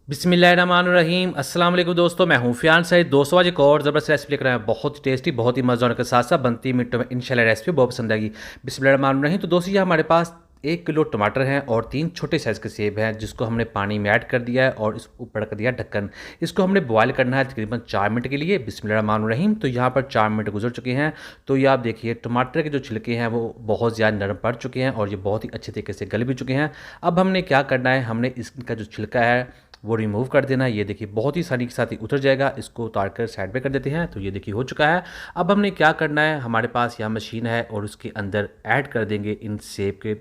बिस्मिल्लाहिर्रहमानिर्रहीम। अस्सलाम वालेकुम दोस्तों, मैं हूं फियान सईद। दोस्तों आज एक और ज़बरदस्त रेसिपी लेकर आया, बहुत ही टेस्टी, बहुत ही मज़ा होने के साथ साथ बनती मिनटों में इंशाल्लाह रेसिपी बहुत पसंद आएगी। बिस्मिल्लाहिर्रहमानिर्रहीम। तो दोस्तों ये हमारे पास 1 किलो टमाटर हैं और 3 छोटे साइज़ के सेब हैं, जिसको हमने पानी में ऐड कर दिया है और इस ऊपर कर दिया ढक्कन। इसको हमने बॉयल करना है तकरीबन 4 मिनट के लिए। बिस्मिल्लाहिर्रहमानिर्रहीम। तो यहाँ पर 4 मिनट गुजर चुके हैं। तो ये आप देखिए टमाटर के जो छिलके हैं वो बहुत ज़्यादा नरम पड़ चुके हैं और ये बहुत ही अच्छे तरीके से गल भी चुके हैं। अब हमने क्या करना है, हमने इसका जो छिलका है वो रिमूव कर देना है। ये देखिए बहुत ही आसानी के साथ ही उतर जाएगा। इसको उतार कर साइड पे कर देते हैं। तो ये देखिए हो चुका है। अब हमने क्या करना है, हमारे पास यहाँ मशीन है और उसके अंदर ऐड कर देंगे इन सेब के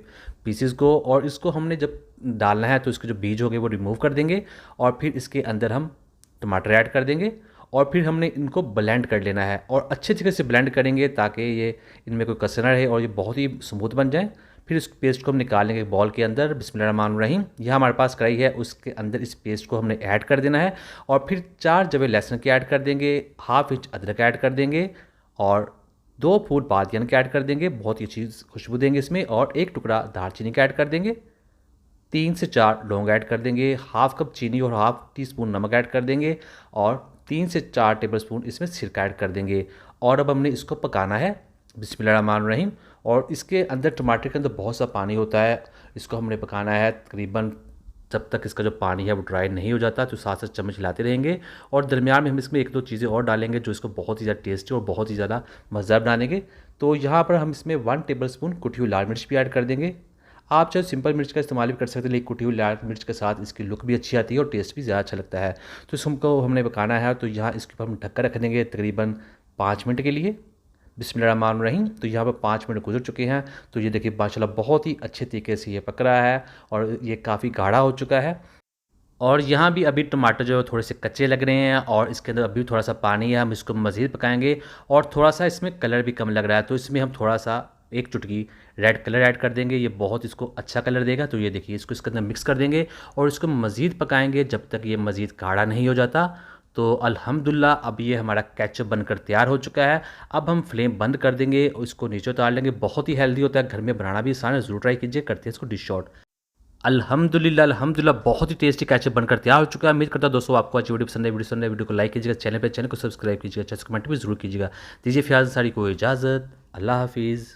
पीसेस को, और इसको हमने जब डालना है तो इसके जो बीज हो गए वो रिमूव कर देंगे और फिर इसके अंदर हम टमाटर ऐड कर देंगे और फिर हमने इनको ब्लेंड कर लेना है और अच्छे तरीके से ब्लेंड करेंगे ताकि ये इनमें कोई कसर ना रहे और ये बहुत ही स्मूथ बन जाए। फिर इस पेस्ट को हम निकालेंगे बॉल के अंदर। बिस्मिल्लाहिर्रहमानिर्रहीम। यह हमारे पास कढ़ाई है, उसके अंदर इस पेस्ट को हमने ऐड कर देना है और फिर 4 जवे लहसुन के ऐड कर देंगे, हाफ इंच अदरक ऐड कर देंगे और 2 फूल बादियान के ऐड कर देंगे, बहुत ही अच्छी खुशबू देंगे इसमें, और 1 टुकड़ा दालचीनी का ऐड कर देंगे, 3 से 4 लौंग ऐड कर देंगे, हाफ कप चीनी और हाफ टी स्पून नमक ऐड कर देंगे और 3 से 4 टेबल स्पून इसमें सिरका ऐड कर देंगे। और अब हमने इसको पकाना है। बिस्मिल्लाहिर्रहमानिर्रहीम। और इसके अंदर टमाटर के अंदर बहुत सा पानी होता है, इसको हमने पकाना है तकरीबन जब तक इसका जो पानी है वो ड्राई नहीं हो जाता। तो साथ साथ चम्मच हिलाते रहेंगे और दरमियान में हम इसमें 1-2 चीज़ें और डालेंगे जो इसको बहुत ही ज़्यादा टेस्टी और बहुत ही ज़्यादा मज़ेदार बनाएंगे। तो यहाँ पर हम इसमें 1 टेबल स्पून कुटी हुई लाल मिर्च भी ऐड कर देंगे। आप चाहे सिंपल मिर्च का इस्तेमाल भी कर सकते हैं, लेकिन कुटी हुई लाल मिर्च के साथ इसकी लुक भी अच्छी आती है और टेस्ट भी ज़्यादा अच्छा लगता है। तो इसको हमने पकाना है। तो यहाँ इसके ऊपर हम ढक्कन रख देंगे तकरीबन 5 मिनट के लिए। बिस्मिल्लाहिर्रहमानिर्रहीम। तो यहाँ पर 5 मिनट गुजर चुके हैं। तो ये देखिए माशाल्लाह बहुत ही अच्छे तरीके से ये पक रहा है और ये काफ़ी गाढ़ा हो चुका है। और यहाँ भी अभी टमाटर जो है थोड़े से कच्चे लग रहे हैं और इसके अंदर अभी थोड़ा सा पानी है, हम इसको मज़ीद पकाएंगे। और थोड़ा सा इसमें कलर भी कम लग रहा है, तो इसमें हम थोड़ा सा 1 चुटकी रेड कलर ऐड कर देंगे, ये बहुत इसको अच्छा कलर देगा। तो ये देखिए इसको इसके अंदर मिक्स कर देंगे और इसको मज़ीद पकाएंगे जब तक ये मज़ीद गाढ़ा नहीं हो जाता। तो अल्हम्दुलिल्लाह अब ये हमारा केचप बनकर तैयार हो चुका है। अब हम फ्लेम बंद कर देंगे और इसको नीचे उतार लेंगे। बहुत ही हेल्दी होता है, घर में बनाना भी आसान है, ज़रूर ट्राई कीजिए। करते हैं इसको डिश आउट। अल्हम्दुलिल्लाह अल्हम्दुलिल्लाह बहुत ही टेस्टी केचप बनकर तैयार हो चुका है। उम्मीद करता हूं दोस्तों आपको आज वीडियो पसंद है। वीडियो को लाइक कीजिएगा, चैनल को सब्सक्राइब कीजिएगा, अच्छा कमेंट भी जरूर कीजिएगा। दीजिए फियाज अंसारी को इजाज़त। अल्लाह हाफिज़।